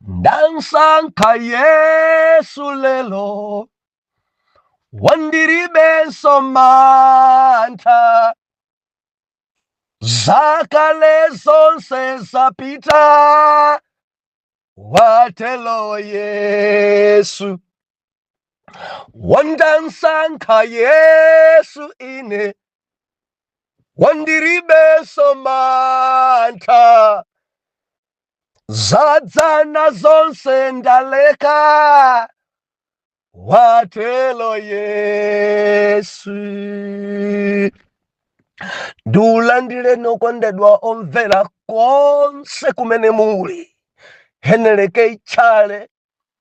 Ndansankha Yesu lelo wandiribenso mantha zakale zonse zapita watelo Yesu wandansankha Yesu ine wandiribenso mantha zadzana zonse ndaleka watelo Yesu. Ndiulandile nokondedwa omvera konse kumene muli, Heneleke Ichale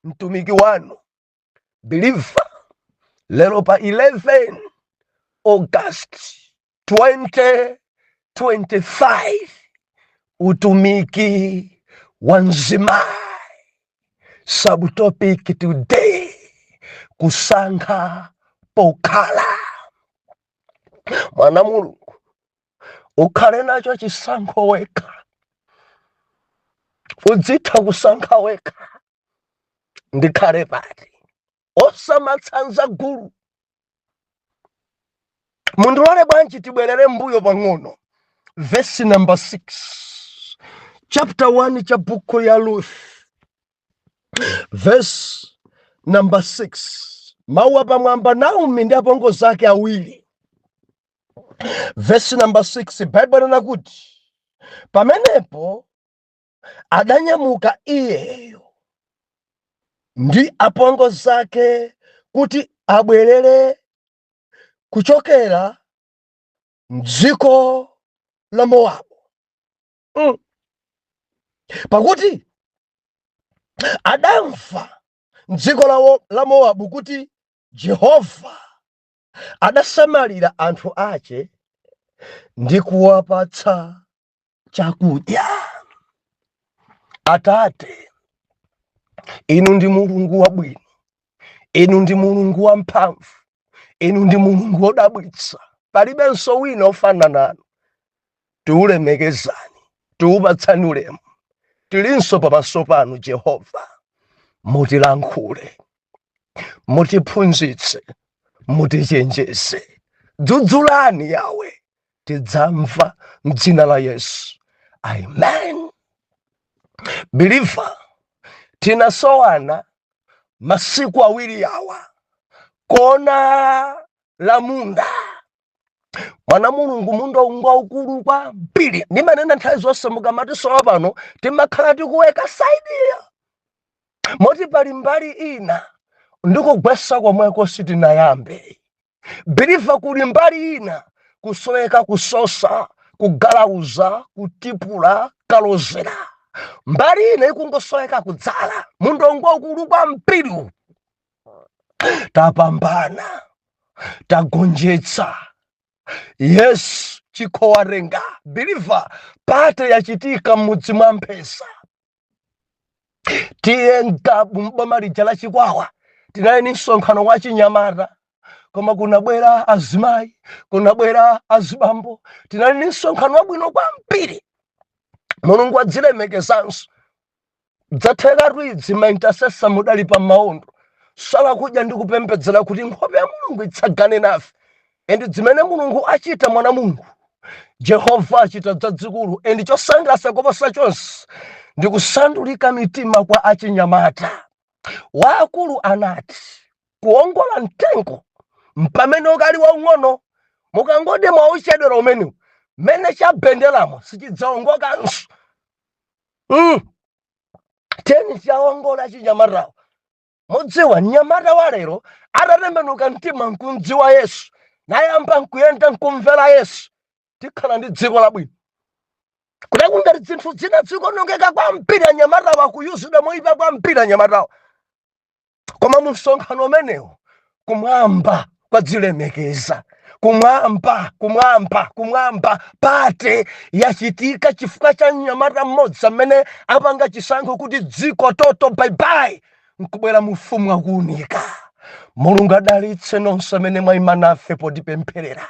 mtumiki wanu Believer lero pa 11 August 2025 utumiki wanzimai. Subtopic today, kusankha pokhala. Mwana Mulungu, ukhale nacho chisankho wekha. Udzitha kusankha wekha. Ndikhale pati osamatsanza gulu. Mundilole bwanji tibwerere mbuyo pang'ono. Verse number 6, chapter 1 cha buku ya Ruth, verse number 6. Mawu apamwamba Naomi ndi apongozi ake awiri. Verse number 6, Bible linena kuti pamenepo adanyamuka iyeyo ndi apongozi ake kuti abwerere kuchokera m'dziko la Mowabu. Pakuti adamva m'dziko la Mowabu kuti Jehova adasamalira anthu ache ndi kuwapatsa chakudya. Atate, inu ndi Mulungu wabwino, inu ndi Mulungu wamphamvu, inu ndi Mulungu wodabwitsa, palibenso wina ofanana nanu. Tiulemekezani, tiupatsani ulemu, tilinso pamaso panu Jehova. Mutilankhule, mutiphunzitse, mutichenjeze, dzudzulani Yawe, tidzamva m'dzina la Yesu. Amen. Believer, tinasowana masiku awiri yawa kona la munda. Mwana Mulungu munda ungwa ukulu kwa mbiri. Nimanena nthawi zonse mukamati sowa pano timakhala tikuweka saidiya. Moti pali mbali ina ndikugwesa komweko sitinayambe. Believer, kuli mbali ina kusoweka, kusosa, kugalauza, kutipula, kalozera. Mbali ina ikungosoweka kudzala. Munda ungwa ukulu kwa mbiri. Tapambana, tagonjetsa. Yes, chikowarenga. Believer, pate yachitika m'mudzi mwa mphesa. Tiye ngabu m'boma lija la Chikwawa tinali ndi msonkhano wa Chinyamata, koma kunabwera azimayi, kunabwera azibambo. Tinali ndi msonkhano wabwino kwambiri. Mulungu adzilemekezanso. Dzatheka rwidzi ma intercessor mudali pa maondo. Sala kudya ndi kupembedzera kuti nkhope ya Mulungu itsagane nafe. Endi zimene Mulungu achita mwana Mulungu, Jehova achita zazikulu. Endi chosangalatsa koposa chonse ndi kusandulika mitima kwa achinyamata. Waakulu anati kuongola mtengo mpamene ukali waung'ono, mukangode mwauchedwera umenewu, mene chabenderamo sichidzaongokanso. Teni chaongola chinyamatawo. Mudziwa mnyamata wa lero atatembenuka mtima nkumdziwa Yesu, nayamba nkuyenda nkumvera Yesu, tikhala ndi dziko labwino. Kuti kungati zinthu zina zikonongeka kwambiri, anyamata wakuyuzidwa moyipa kwambiri anyamatawo. Koma mu msonkhano umenewu kumwamba kwadzilemekeza. Kumwamba pate yachitika chifukwa cha mnyamata mmodzi amene apanga chisankho kuti dziko toto bye nkubwera mu ufumu wakuunika. Mulungu adalitse nonse amene mwayima nafe potipempherera.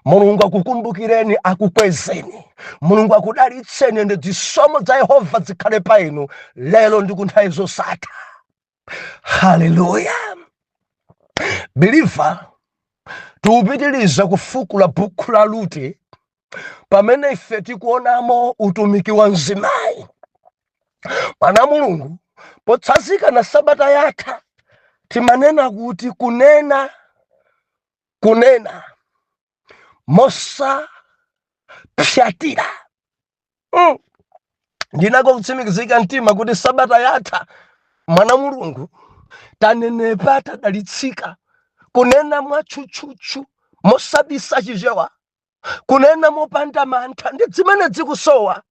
Mulungu akukumbukireni, akukwezeni. Mulungu akudalitseni ndi zisomo za Yehova zikhale pa inu lero ndi kunthawi zosatha. Haleluya. Believer, tiupitiliza kufukula buku la Rute pamene ife tikuonamo utumiki wa mzimayi. Mwana Mulungu, potsazika na sabata yatha timanena kuti kunena mosa pyatira. Ndinako kutsimikizika mtima kuti sabata yatha mwana Mulungu tanenepa tadalitsika kunena mwatchutchutchu mosabisa chichewa, kunena mopanda mantha ndi zimene zikusowa.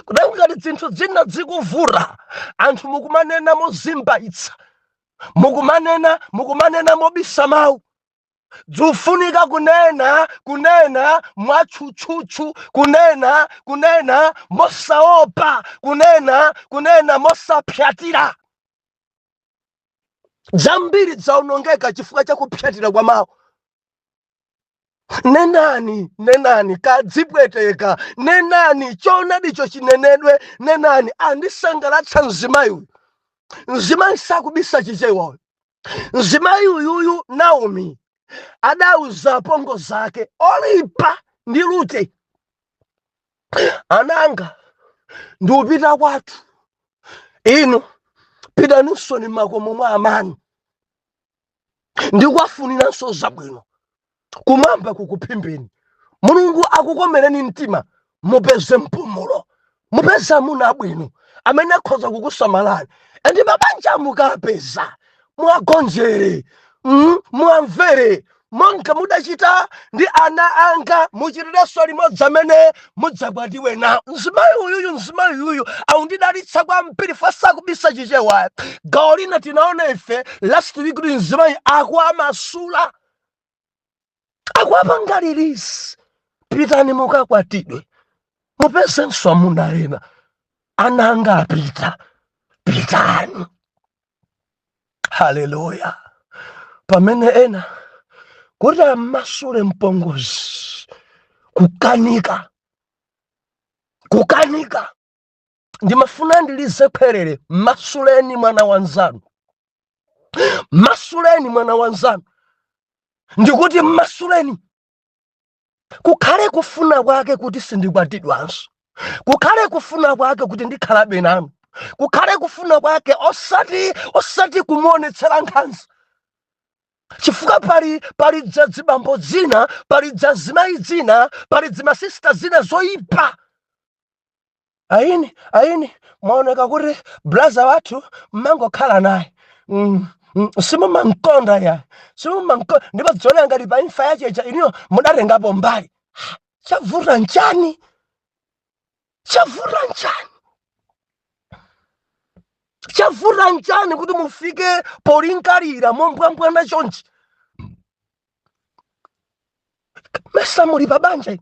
Kudai ngati zinthu zina zikuvura, anthu mukumanena mozimbaitsa, mukumanena mobisa mawu. Zufunika kunena mwatchutchutchu, kunena mosaopa, kunena mosapyatira. Zambiri zaonongeka chifukwa cha kupyatira kwa mawu. Nenani kadzipweteka, nenani choonadi chinenedwe, nenani andisangalatsa mzimayi uyu. Mzimayi sakubisa chichewa. Mzimayi uyuyu Naomi adauza pongo zake Orpa ndi Rute, ananga ndiupita kwathu, inu pitanunso ni makomo mwa amani, ndikuwafuninanso zabwino, kumwamba kukuphimbeni. Mulungu akukomereni mtima, mupeze mpumulo, mupeze amuna abwino amene akhoza kukusamalani. Ndi mabanja mukapeza mwagonjere, mwamvere monga mudachita ndi ana anga, muchitirenso limodzi amene mudzakwatiwe nawo. Mzimayi uyuyu aundidalitsa kwambiri fa sakubisa chichewa. Gawo lina tinaona ife last week kuti mzimayi akuamasula, akuapangalirisi. Pitani mukakwatidwe, mupezenso amuna ena, ana anga apita, pitani. Haleluya. Pamene ena kuti amasule mpongozi, kukanika. Ndimafuna ndilize pherere, masuleni mwana wanzanu, masuleni mwana wanzanu. Ndikuti masuleni, kukhale kufuna kwake kuti sindikwatidwanso, kukhale kufuna kwake kuti ndikhalabe nanu, kukhale kufuna kwake osati kumuonetsera nkhanza. Chifukwa pali dzazibambo zina, pali dzazimayi zina, pali dzimasista zina zoyipa. Aini mwaoneka kuti blaza wathu mmangokhala naye, simumankonda ya, simumankonda, ndipo dzionera ngati pa imfa yachecha iniyo mudatengapo mbali. Chavura nchani? Chavura nchani kuti mufike polingalira mombwambwana chonchi? Mesa muli pa banja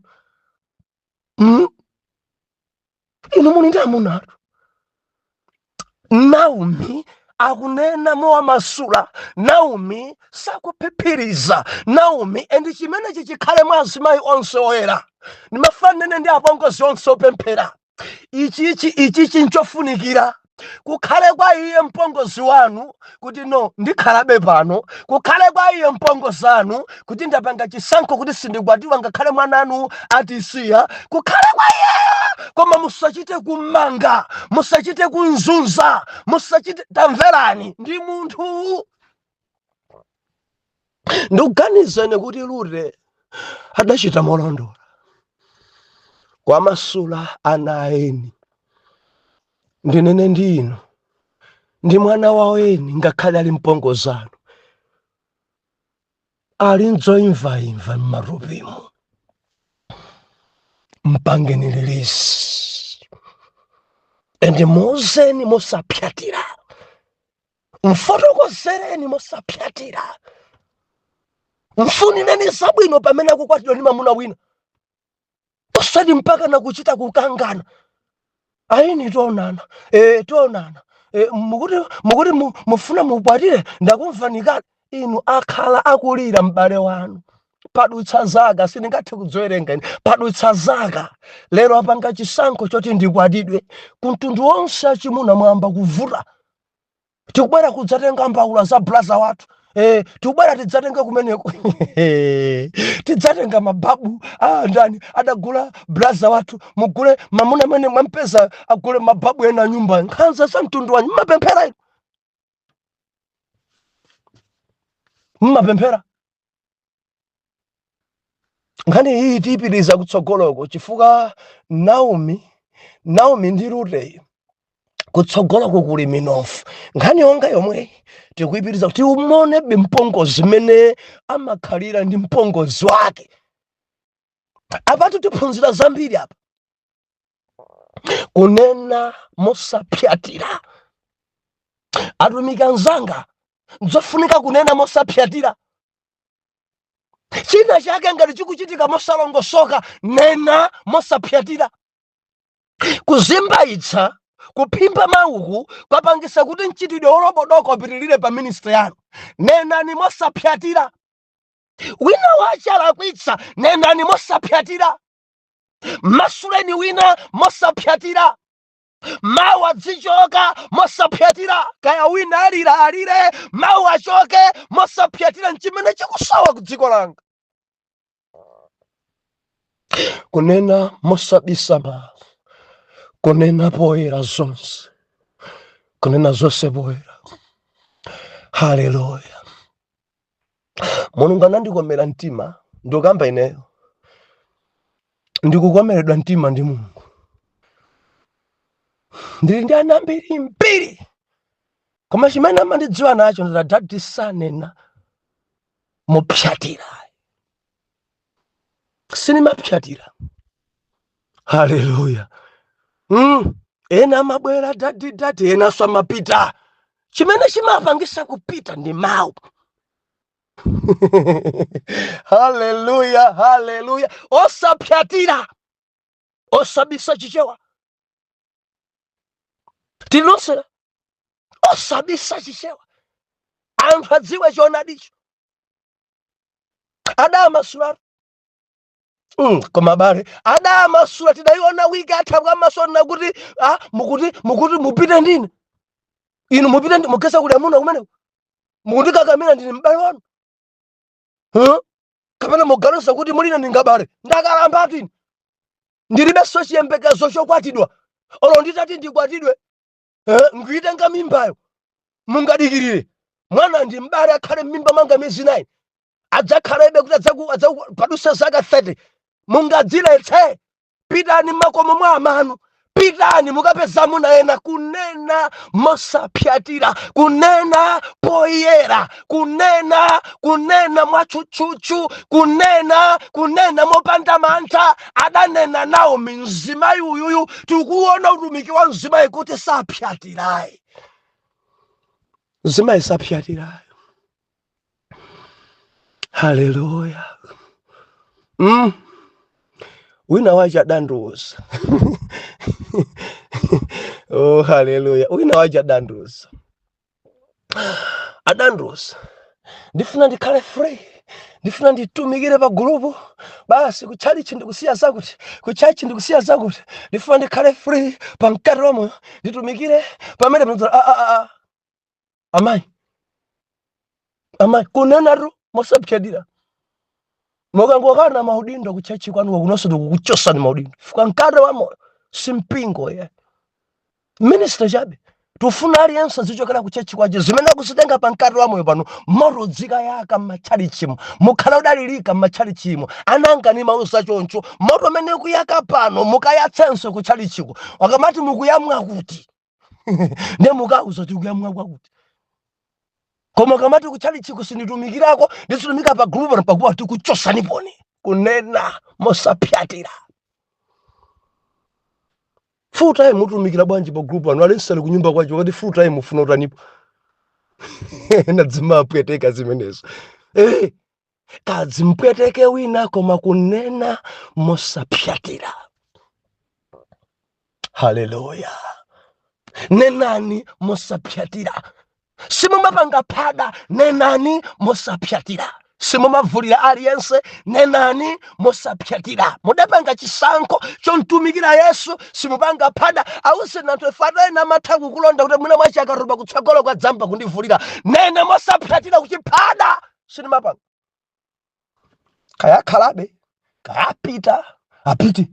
inu muli ndi amuna atu. Naomi akunena mowamasula, Naomi sakuphipiriza, Naomi endi chimenechi chikhale mwa azimayi onse oyera. Ndimafanene ndi apongozi onse opemphera. Ichichi nchofunikira. Kukhale kwa iye mpongozi wanu kuti no ndikhalabe pano, kukhale kwa iye mpongozi wanu kuti ndapanga chisankho kuti sindikwatiwa ngakhale mwananu atisiya, kukhale kwa iye. Koma musachite kumanga, musachite kunzunza, musachite. Tamverani, ndi munthu. Ndikuganizeni kuti Rute adachita molondola kwamasula ana eni. Ndinene ndinu, ndi mwana wawo eni ngakhale ali mpongozi anu, ali nzoimvaimva m'matupimo. Mpangeni lilisi, endi muuzeni mosapyatira, mfotokozereni mosapyatira, mfunineni zabwino pamene akukwatidwa ndi mamuna wina, osati mpaka nakuchita kukangana. Aini tionana, mukuti mufuna mukwatire, ndakumva nikati inu akhala akulira m'bale wanu. padutsa zaka sindingathe kudziwerenga padutsa zaka lero apanga chisankho choti ndikwatidwe kumtundu wonse achimuna mwamba kuvuta tikubwera kudzatenga mbawula za blaza wathu tikubwera tidzatenga kumeneko tidzatenga mababu ndani adagula blaza wathu mugule mamuna mene mwampeza agule mababu ena nyumba nkhanza za mtundu wanyu mmapemphera inu mmapemphera nkhani iyi tiyipitiriza kutsogoloko chifukwa Naomi ndi Rute kutsogoloko kuli minofu nkhani yonga yomwe tikuyipitiriza kuti umone mpongozi zimene amakhalira ndi mpongozi wake apatu tiphunzira zambiri apa kunena mosapyatira atumiki anzanga nzofunika kunena mosapyatira china chake ngati chikuchitika mosalongosoka nena mosapyatira kuzimbaitsa kuphimba mauku kwapangisa kuti mchitidwe olobodoko apitirire pa ministry yanu nenani mosapyatira wina wachalakwitsa nenani mosapyatira masuleni wina mosapyatira mawu adzichoka mosapyatira kaya wina alire mawu achoke mosapyatira nchimene chikusowa ku dziko langa kunena mosabisa mawu kunena poyera zonse kunena zonse poyera haleluya Mulungu anandikomera mtima ndokamba ineyo ndikukomeredwa mtima ndi Mulungu ndili ndi ana mbiri koma chimene amandidziwa nacho ndadati sanena mopyatira sinimapyatira haleluya ena amabwera dati ena so amapita chimene chimapangisa kupita ndi mawu haleluya osapyatira osabisa chichewa tinonse osabisa chichewa anthu adziwe choonadicho adamasula koma bale adamasula tidaiona wiki atha kwamasona kuti mukuti mupite ndine inu mupite mukesa kuti amuna kumeneko mukundikakamira ndine m'bale wanu kapena mugalusa kuti mulina ndingabale ndakalamba atini ndilibenso chiyembekezo chokwatidwa olo nditati ndikwatidwe ngwitenga mimbayo mungadikirire mwana ndi m'bale akhale m'mimba manga miyezi 9 adzakhalebe kuti paduse zaka 30 mungadziletse pitani makomo mwa amanu pitani mukapeza amuna ena kunena mosapyatira kunena poyera kunena mwachuchuchu kunena mopanda mantha adanena Naomi mzimayi uyuyu tikuona utumiki wa mzimayi kuti sapyatirayi mzimayi sapyatirayi haleluya wina wacha danduza oh haleluya wina wacha danduza adanduza ndifuna ndikhale free ndifuna nditumikire pa group basi kuchalichi ndikusiya zakuti kuchachi ndikusiya zakuti ndifuna ndikhale free pa mkati wamwe nditumikire pamene amayi kunena mosapyatira mukangokana maudindo kuchachi kwanu kunonso kukuchosani maudindo fuka mkati wamoyo simpingo ye minister chabe tufuna aliyense zichokera kuchachi kwaje zimene akusitenga pa mkati wamoyo pano morodzika yaka machalichimo mukhala udalilika machalichimo ananga ni mausa choncho moto mene kuyaka pano mukayatsenso kuchalichiko wakamati mukuyamwa kuti ne mukauza tikuyamwa kwakuti koma kamati kuchalichiko sinitumikirako ndisitumika pa group pakuwa tikuchosani poni kunena mosapyatira full time mutumikira bwanji pa group anu alensale kunyumba kwacho kuti full time ufuna utanipo nadzimapweteka zimenezo kadzimpweteke wina koma kunena mosapyatira haleluya nenani mosapyatira simumapanga pada nenani mosapyatira simumavulira aliyense, nenani mosapyatira. Mudapanga chisankho chomtumikira Yesu, simupanga phada. Awuse nanthu fatena mathaku kulonda kuti mwina mwachi akaruba kutsogolo kwa dzamba kundivulira. Nene mosapyatira kuchiphada sinimapanga. Kaya khalabe, kaya apiti.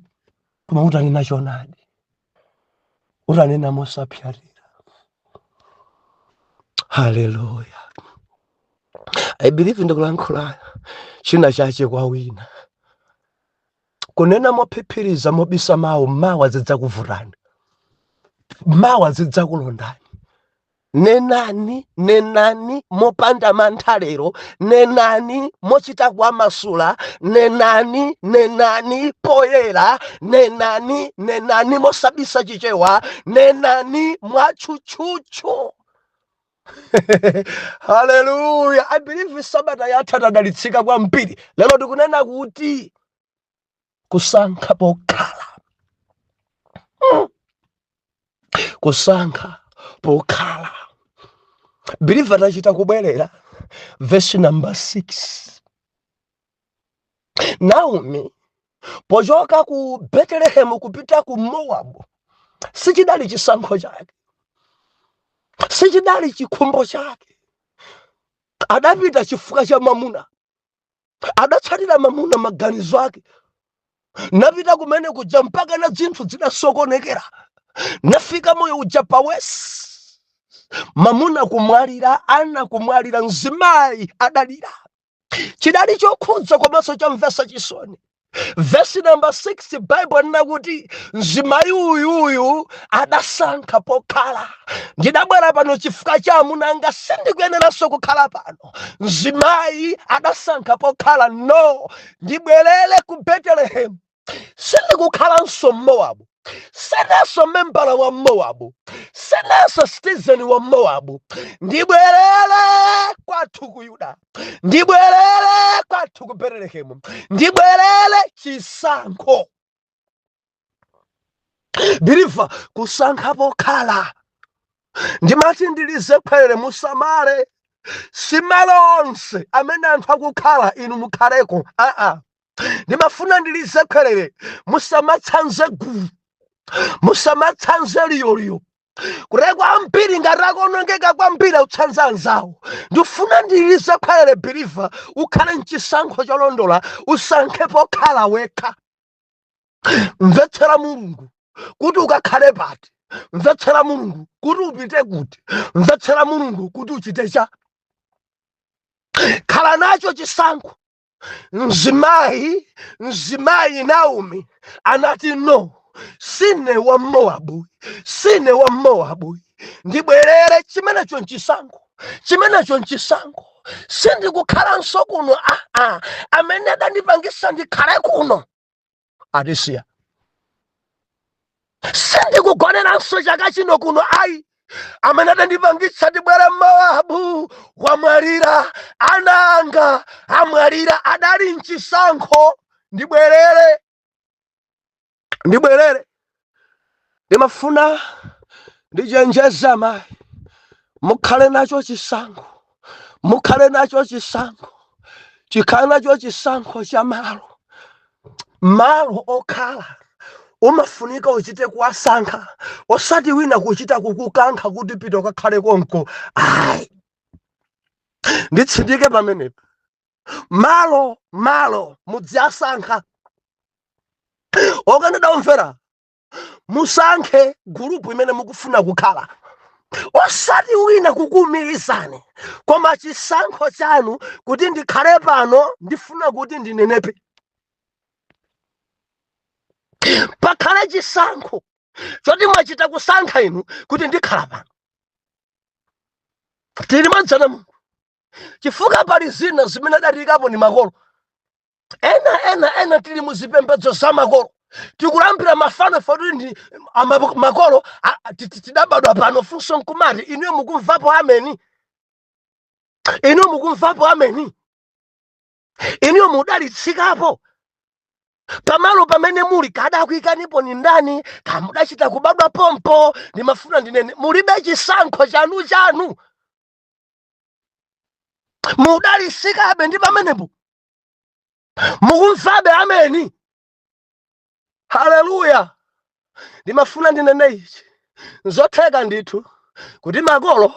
Koma utanena chonadi. Utanena mosapyatira. Hallelujah. I believe in the Glankola. China chache kwa wina. Kunena mopipiriza mobisa mawa zidza kuvurani. Mawa zidza kulondani. Nenani mopanda manthalero. Nenani mochita kwa masula. Nenani poyera. Nenani mosabisa chichewa. Nenani mwachuchuchu. Hallelujah. I believe Sabata yatadalitsika kwa mpiri. Lelo tikunena kuti kusankha pokhala. Kusankha pokhala. Believe atachita kubwerera. Verse number 6. Naomi pochoka ku Bethlehem kupita ku Moabu. Sichidali chisankho chake. Sichidali chikhumbo chake. Adapita chifukwa cha mamuna. Adatsatira mamuna maganizo ake. Napita kumene kuja mpaka na zinthu zidasokonekera. Nafika moyo uja pawesi. Mamuna kumwalira, ana kumwalira, mzimayi adalira. Chidali chokhudza komanso chamvesa chisoni. Verse number 6, Bible nakuti mzimayi uyu adasankha pokhala. Ndidabwera pano chifukwa cha amuna anga sindikuyeneranso kukhala pano. Mzimayi adasankha pokhala. No, ndibwerere ku Bethlehem. Sindikukhalanso Moabu. Senenso membala wa Moabu. Senenso citizen wa Moabu. Ndibwerere kwathu ku Yuda. Ndibwerere kwathu ku Bethlehem. Ndibwerere chisankho. Biriva kusankha pokhala. Ndimati ndilize kwere musamale. Simalonse amene anthu akukhala inu mukhaleko. Ndimafuna ndilize kwere musamatsanze gulu. Musamatsanze liyoliyo. Kurekwa ampiri ngarako nongeka kwa mpira utsanza anzawo. Ndifuna ndilize kwere biriva ukhale mchisankho cholondola usankhe pokhala wekha. Mvetsera Mulungu kuti ukakhale pati. Mvetsera Mulungu kuti upite kuti. Mvetsera Mulungu kuti uchite cha. Khala nacho chisankho. Mzimayi Naomi anati no. Sine wa Moabu. Ndibwerere chimenecho nchisankho. Sindikukhalanso kuno. Amene adandipangisa ndikhale kuno adisiya. Sindikugoneranso chaka chino kuno ayi. Amene adandipangisa ndibwere Moabu wamwalira. Ananga amwalira adali mchisankho. Ndibwerere. Ndimafuna ndijenjeza mayi. Mukhale nacho chisankho. Chikhale nacho chisankho cha malo okhala. Umafunika uchite kuwasankha. Osati wina kuchita kukukankha kuti pita ukakhale konko. Ayi. Nditsindike pamenepo. Malo mudziasankha. Okaneda umvera. Musankhe gurupu imene mukufuna kukhala. Osati wina kukumirizane. Koma chisankho chanu kuti ndikhale pano ndifuna kuti ndinenepe. Pakhale chisankho choti mwachita kusankha inu kuti ndikhala pano. Tili madzana Mulungu. Chifukwa pali zina zimene adatikapo ni makolo. Ena tili muzipembedzo za makolo. Tikulambira mafano foti ndi makolo tidabadwa pano funso nkumati inu mukumvapo ameni. Inu mudalitsikapo. Pamalo pamene muli kadakuyikanipo ni ndani, kamudachita kubadwa pompo, ndimafuna ndinene mulibe chisankho chanu. mudalisikabe ndi pamenepo mukumvabe ameni. Haleluya. Ndimafuna ndinene ichi, zotheka ndithu kuti makolo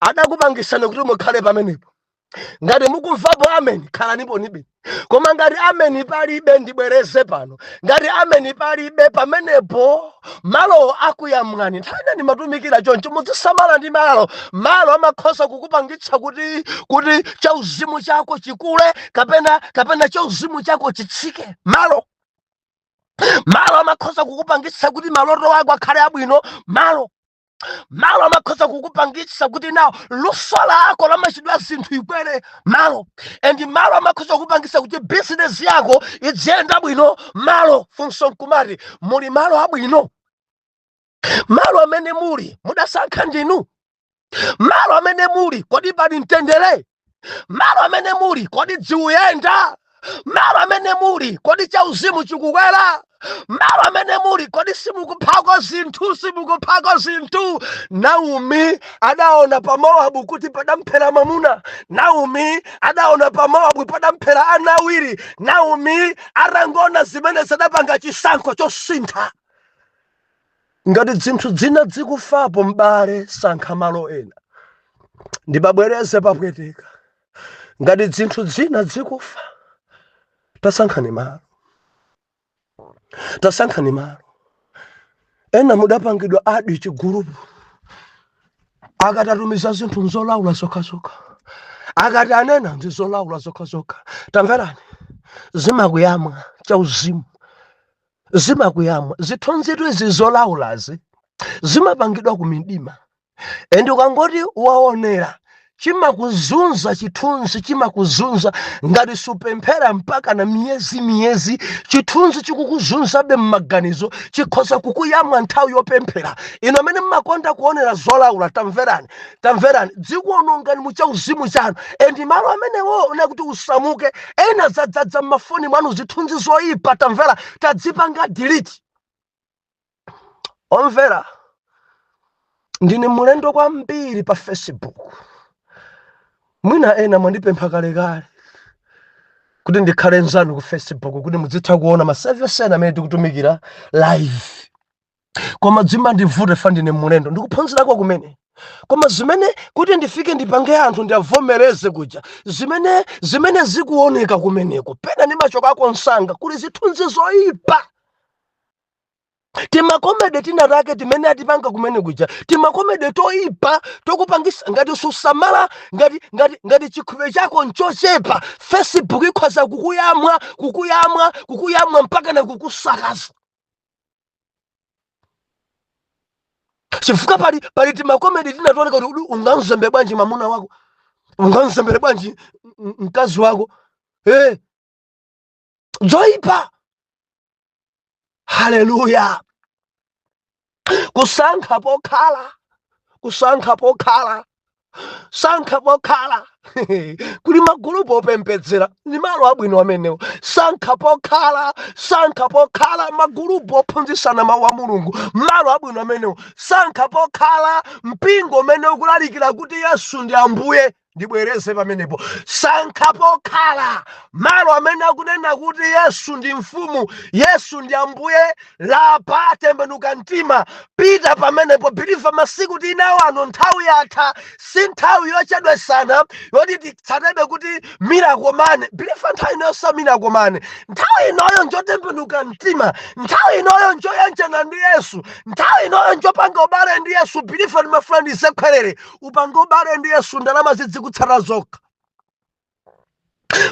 adakupangisani kuti mukhale pamenepo. Ngati mukumvapo ameni, khalanipo nibe. Koma ngati ameni palibe, ndibwereze pano. Ngati ameni palibe pamenepo, malo akuyamwani. Nthawi ndimatumikira choncho, muzisamala ndi malo. Malo amakhoza kukupangitsa kuti chauzimu chako chikule, kapena chauzimu chako chitsike. Malo amakhoza kukupangitsa kuti maloto ako akhale abwino. Malo amakhoza kukupangitsa kuti nawo luso lako la machitidwe a zinthu ikwere. Malo amakhoza kukupangitsa kuti business yako iziyenda bwino. Malo funso nkumati muli malo abwino? Malo amene muli mudasankha ndinu? Malo amene muli kodi pali mtendere? Malo amene muli kodi dziuyenda? Malo amene muli kodi chauzimu chikukwera? Malo amene muli kodi simukuphako zinthu? Naomi adaona pa Mowabu kuti padamphera mwamuna. Naomi adaona pa Mowabu padamphera ana awiri. Naomi arangona zimene zidapanga chisankho chosintha. Ngati zinthu zina zikufapo m'bale, sankha malo ena. Ndibabwereze papweteka. Ngati zinthu zina zikufa, tasankhani malo. Ena mudapangidwa adi chigurupu, akatatumiza zinthu nzolaula zokha. Akati anena ndi zolaula zokha. Tamverani, zimakuyamwa chauzimu. Zimakuyamwa zithunzitu izi zolaulazi zimapangidwa ku midima. Ende ukangoti waonera chimakuzunza chithunzi, chimakuzunza ngati supemphera mpaka na miyezi. Chithunzi chikukuzunzabe m'maganizo, chikhoza kukuyamwa nthawi yopemphera. Ino amene mmakonda kuonera zolaula, tamverani, dzikuonongani mu chauzimu chanu. Endi malo amenewo una kuti usamuke. Ena zadzadza m'mafoni mwanu zithunzi zoyipa, tamvera, tadzipanga delete. Omvera, ndine mulendo kwambiri pa Facebook. Mwina ena mwandipempha kalekale kuti ndikhale nzanu ku Facebook kuti mudzitha kuona masevesi ena amene tikutumikira live. Koma zimandivuta fa ndine mulendo ndikuphunzirako kumene. Koma zimene kuti ndifike ndipange anthu ndiavomereze kuja zimene zikuoneka kumeneko, pena ndi machoka ako nsanga kuli zithunzi zoyipa. Timakomede tinatake timene atipanga kumene kuja, timakomede toyipa tokupangisa ngati susamala, ngati chikhope chako nchochepa. Facebook ikhoza kukuyamwa mpaka na kukusakaza. Chifukwa pali timakomede tinatooneka kuti ungamzembe bwanji mamuna wako, ungamzembere bwanji mkazi wako. Zoyipa. Haleluya. Kusankha pokhala. Kuli magulupu opembedzera ndi malo abwino amenewo. Sankha pokhala magulupu ophunzitsana mawu a Mulungu, malo abwino amenewo. Sankha pokhala mpingo umene ukulalikira kuti Yesu ndi Ambuye. Ndibwereze pamenepo. Sankha pokhala malo amene akunena kuti Yesu ndi mfumu, Yesu ndi Ambuye. Lapa, tembenuka mtima, pita pamenepo. Biliva masiku tinawo ano nthawi yatha, si nthawi yochedwesana yoti titsatebe kuti mirakomane. Biliva nthawi inoyo sa mirakomane. Nthawi inoyo njotembenuka mtima, nthawi inoyo njoyanjana ndi Yesu, nthawi inoyo njopanga ubale ndi Yesu. Biliva ndimafuna ndisekwerere upanga ubale ndi Yesu, ndalama kutsara zokha.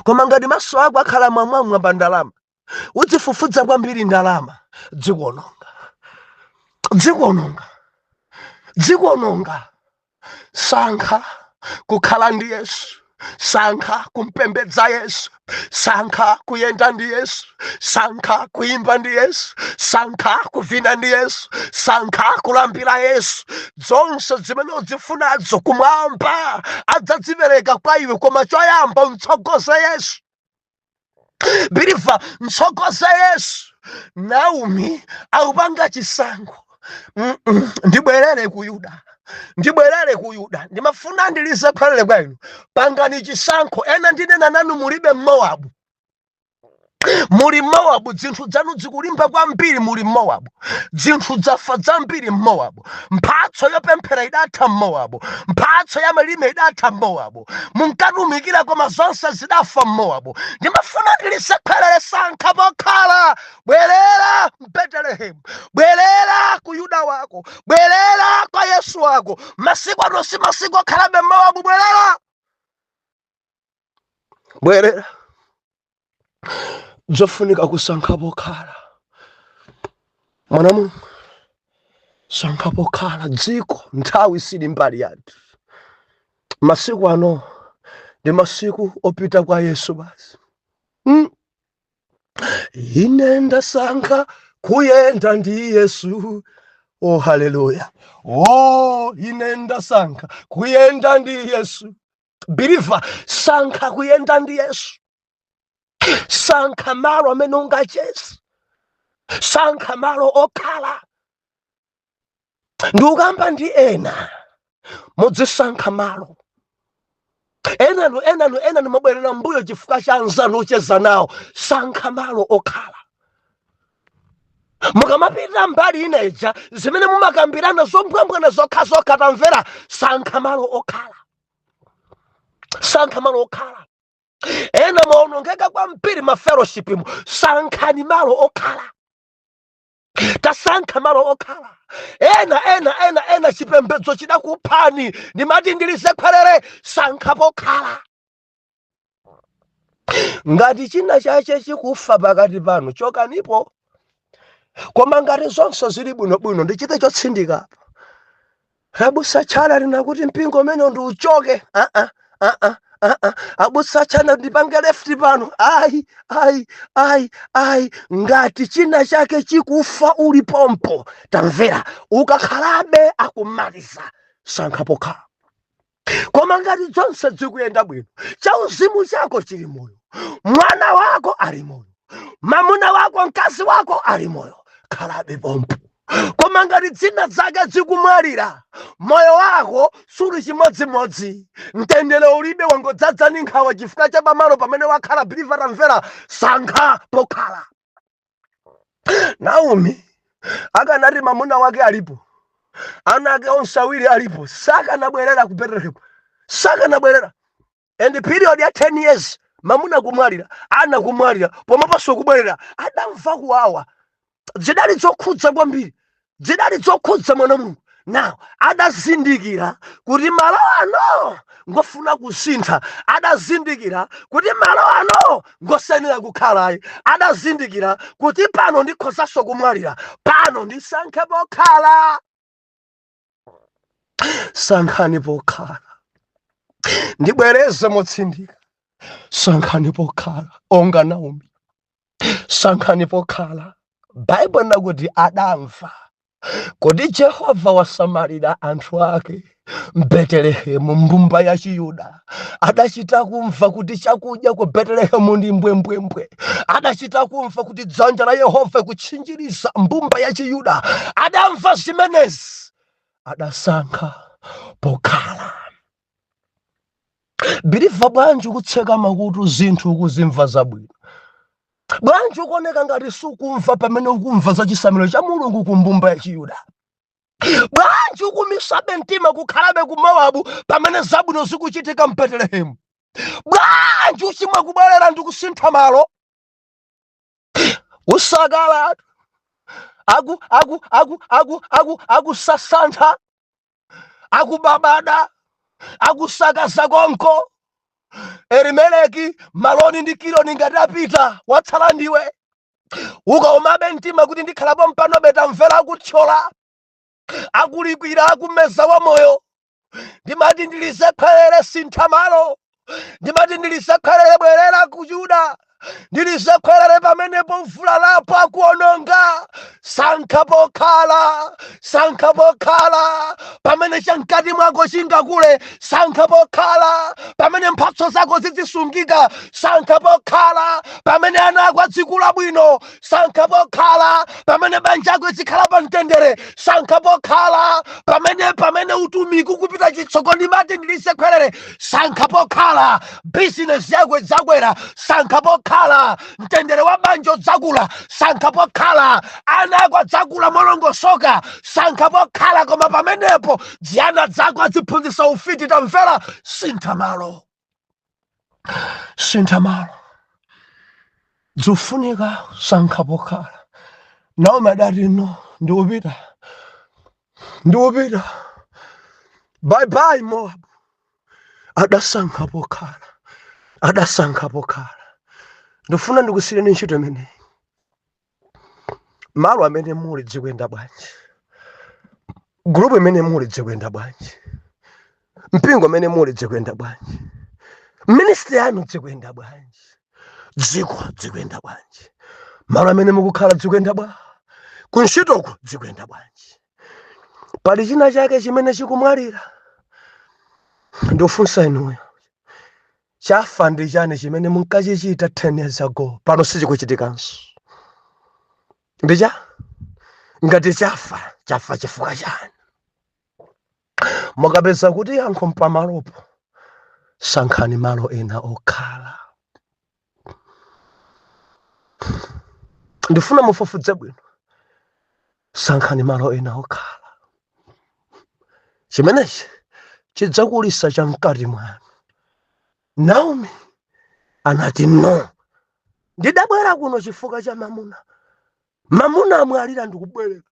Koma ngati maso ako akhala mwamwamwa pa ndalama, udzifufudza kwambiri ndalama, dzikuononga. Sankha kukhala ndi Yesu, sankha kumpembedza Yesu, sankha kuyenda ndi Yesu, sankha kuimba ndi Yesu, sankha kuvina ndi Yesu, sankha kulambira Yesu. Zonse zimene uzifunazo kumwamba adzazipereka kwa iwe, koma choyamba mtsogoze Yesu. Biliva, mtsogoze Yesu. Naomi akupanga chisankho. Ndibwerere ku Yuda. ndibwerere ku Yuda, ndimafuna ndilisekhwelere kwa inu. Pangani chisankho. Ena ndinena nanu mulibe Mowabu. Muri Mowabu, zinthu zanu zikulimba kwambiri muri Mowabu. Zinthu zafa zambiri Mowabu. Mphatso yopemphera idatha Mowabu. Mphatso ya malime idatha Mowabu. Munkatumikira koma zonse zidafa Mowabu. Ndimafuna ndilisekhwelere, sankha pokhala. Bwerera Betelehemu. Bwerera ku Yuda wako. Bwerera kwa Yesu wako. Masiku ano si masiku okhalabe Mowabu. Bwerera. Bwerera. Zofunika kusankha pokhala. Mwanamu, sankha pokhala. Dziko nthawi sili mbali yathu. Masiku ano ndi masiku opita kwa Yesu basi. Ine ndasankha kuyenda ndi Yesu. Oh haleluya. Oh, ine ndasankha kuyenda ndi Yesu. Believer, sankha kuyenda ndi Yesu. Sankha malo amene ungacheze. Sankha malo okhala. Ndikukamba ndi ena mudzisankha malo. Enanu mabwerera mbuyo chifukwa cha anzanu ocheza nawo. Sankha malo okhala. Mukamapita mbali ineja zimene mumakambirana zombwembwene zokha tamvera. Sankha malo okhala. Sankha malo okhala. Ena maonongeka kwambiri ma fellowship mu. Sankhani malo okhala. Tasankha malo okhala. Ena chipembedzo chidakuphani. Ndimati ndilisekhwelere. Sankha pokhala. Ngati china chache chikufa pakati panu, chokanipo. Koma ngati zonse zili bwinobwino, ndichite chotsindika apa. Abusa chala lina kuti mpingo umene ndi uchoke. Abusa chana ndipange left pano. Ngati china chake chikufa uli pompo, tamvera, ukakhalabe akumaliza. Sankha pokhala. Koma ngati zonse zikuyenda bwino, chauzimu chako chili moyo, mwana wako ali moyo, mamuna wako mkazi wako ali moyo, khalabe pompo. Koma ngati dzina zake zikumwalira, moyo wako suli chimodzimodzi, mtendere ulibe, wangodzaza ndi nkhawa chifukwa cha pamalo pamene wakhala. Believer, tamvera, sankha pokhala. Naomi akanati mamuna wake alipo, ana ake onse awiri alipo, sakanabwerera ku Betelehemu. Sakanabwerera. And the period ya 10 years mamuna kumwalira, ana kumwalira, pomapaso kubwerera, adamva kuwawa. Zidali zokhudza kwambiri. Zidali zokhudza mwana Mulungu. Now adazindikira kuti malo ano ngofuna kusintha. Adazindikira kuti malo ano ngosenera kukhalayi. Adazindikira kuti pano ndikhozaso kumwalira. Pano ndisankhe pokhala. Sankhani pokhala. Ndibwereze motsindika. Sankhani pokhala. Onga Naomi. Sankhani pokhala. Bible nakuti adamva kuti Jehova wasamalira anthu ake Betelehemu, mbumba ya Chiyuda. Adachita kumva kuti chakudya ku Betelehemu ndi mbwembwembwe. Adachita kumva kuti dzanja la Yehova kuchinjiriza mbumba ya Chiyuda. Adamva zimenezi. Adasankha pokhala. Believer, bwanji kutseka makutu zinthu kuzimva zabwino. Bwanji ukoneka ngati sukumva pamene ukumva za chisamiro cha Mulungu ku mbumba ya Chiyuda. Bwanji ukumisabe mtima kukhalabe ku Mowabu pamene zabwino zikuchitika mu Betelehemu. Bwanji uchimwa kubwerera ndi kusintha malo. Usakala akusasantha, akubabada, akusakaza konko. Elimeleki maloni ndi kiloni ngati apita, watsala ndiwe. Ukaomabe mtima kuti ndikhalapo mpano betamvera akuthyola, akulikwira, akumeza wa moyo. Ndimati ndilisekhwelere sintha malo. Ndimati ndilisekhwelere bwerera ku Yuda. ndilizekhwerere pamenepo mvula lapo akuononga. Sankha pokhala, sankha pokhala pamene chamkati mwako chingakule. Sankha pokhala pamene mphatso zako zizisungika. Sankha pokhala pamene ana ako adzikula bwino. Sankha pokhala pamene banja lako lizikhala pa mtendere. Sankha pokhala pamene utumiki ukupita chitsogolo. Ndimati ndilizekhwerere. Sankha pokhala business yako idzakwera. Sankha pokhala mtendere wa banja udzakula. Sankha pokhala ana ako adzakula molongosoka. Sankha pokhala koma pamenepo ziana zako aziphunzitsa ufiti. Tamvera, sintha malo, sintha malo. Zofunika sankha pokhala. Naomi adati no, ndiupita. Bye bye Moab. Adasankha pokhala, adasankha pokhala. Ndifuna ndikusiyireni ntchito imeneyi. Malo amene muli zikuyenda bwanji? Group imene muli zikuyenda bwanji? Mpingo amene muli zikuyenda bwanji? Ministry yanu zikuyenda bwanji? Dziko zikuyenda bwanji? Malo amene mukukhala zikuyenda bwanji? Kuntchitoko zikuyenda bwanji? Pali china chake chimene chikumwalira? Ndofunsa inuyo. Chafa ndi chani chimene munkachichita 10 years ago pano sichikuchitikanso? Ndija? Ngati chafa chifukwa chani? Mukapeza kuti yankho mpamalopo, sankhani malo ena okhala. Ndifuna mufufuze bwino. Sankhani malo ena okhala. Chimenechi chidzakulisa chamkati mwanu. Naomi anati no, ndidabwera kuno chifukwa cha mamuna. Mamuna amwalira ndikubwerera.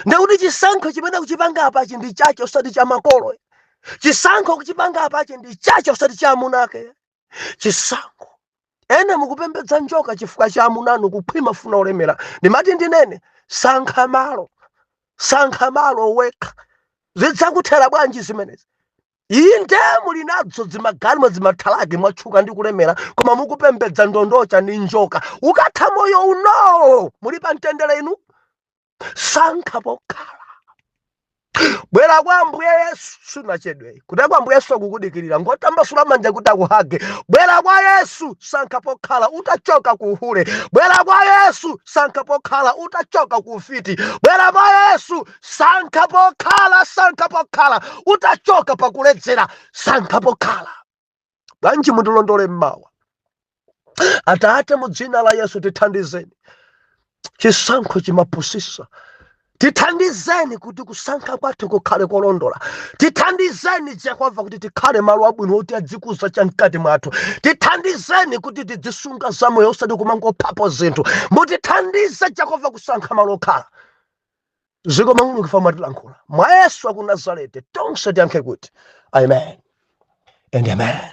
Ndikuti chisankho chimene kuchipanga apachi ndi chache osati cha makolo. Chisankho kuchipanga apachi ndi chache osati cha amunake. Chisankho. Ene mukupembedza njoka chifukwa cha amunanu kuphwima funa olemera. Ndimati ndinene, sankha malo wekha. Zidzakuthera bwanji zimenezi? Inde muli nadzo zimagalimo zimathalake mwatchuka ndi kulemera, koma mukupembedza ndondocha ndi njoka. Ukatha moyo uno muli pa mtendere inu. Sankha pokhala. Bwera kwa Ambuye Yesu sunachedwe. Kuti kwa Ambuye Yesu akukudikirira ngotambasula manja kuti akuhage. Bwera kwa Yesu sankha pokhala utachoka ku uhule. Bwera kwa Yesu sankha pokhala utachoka ku ufiti. Bwera kwa Yesu sankha pokhala utachoka pakuledzera. Sankha pokhala. Bwanji mundilondole mmawa. Atate mu dzina la Yesu tithandizeni. Chisankho chimapusisa. Tithandizeni kuti kusankha kwathu kukhale kolondola. Tithandizeni Jehova kuti tikhale malo abwino oti adzikuza chamkati mwathu. Tithandizeni kuti tidzisunga zamoyo osati kumangophapo zinthu. Mutithandize Jehova kusankha malo okhala. Zikomo Mulungu chifukwa mwatilankhula. Mwa Yesu aku Nazareti tonse tiyankhe kuti amen and amen.